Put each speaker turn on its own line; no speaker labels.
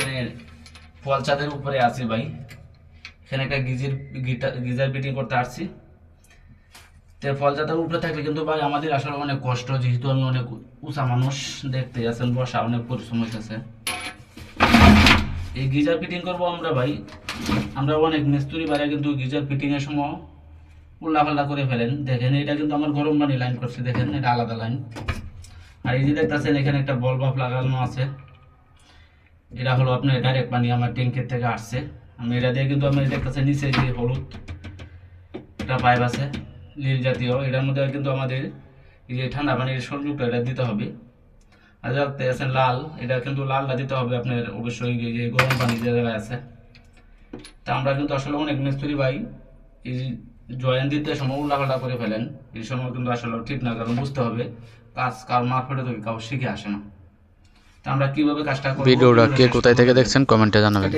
এখানে ফল ছাদের উপরে আছি ভাই, এখানে একটা গিজার ফিটিং করতে আসছি। তো ফল ছাদের উপরে থাকলে কিন্তু ভাই আমাদের আসলে অনেক কষ্ট, যেহেতু আমি অনেক উঁচা মানুষ, দেখতে আছেন বসা অনেক পরিশ্রম হইতেছে। এই গিজার ফিটিং করবো আমরা ভাই, আমরা অনেক মিস্ত্রি বাইরে কিন্তু গিজার ফিটিং এর সময় উল্লাপাল্লা করে ফেলেন। দেখেন এটা কিন্তু আমার গরম পানি লাইন করছে, দেখেন এটা আলাদা লাইন। আর এই যে দেখতেছেন এখানে একটা বল বাল্ব লাগানো আছে, এটা হলো আপনার ডাইরেক্ট পানি আমার ট্যাঙ্কের থেকে আসছে। আমি এটা দিয়ে কিন্তু আমি দেখতেছেন নিচে যে হলুদ একটা পাইপ আছে নীল জাতীয়, এটার মধ্যে কিন্তু আমাদের এই যে ঠান্ডা পানির সংযুক্ত এটা দিতে হবে। আর দেখতে আছেন লাল, এটা কিন্তু লালটা দিতে হবে আপনার অবশ্যই এই যে গরম পানি যে জায়গায় আছে। তা আমরা কিন্তু আসলে অনেক মিস্ত্রি ভাই এই জয়েন দিতে সময় উল্লাপাল্লা করে ফেলেন, এই সময় কিন্তু আসলে ঠিক না, কারণ বুঝতে হবে কাজ কার মারফতে তো কাউ শিখে আসে না। তা আমরা কিভাবে কাজটা করব,
ভিডিওটা কে
শেষ
কোথায় থেকে
পর্যন্ত
দেখছেন কমেন্টে জানাবেন।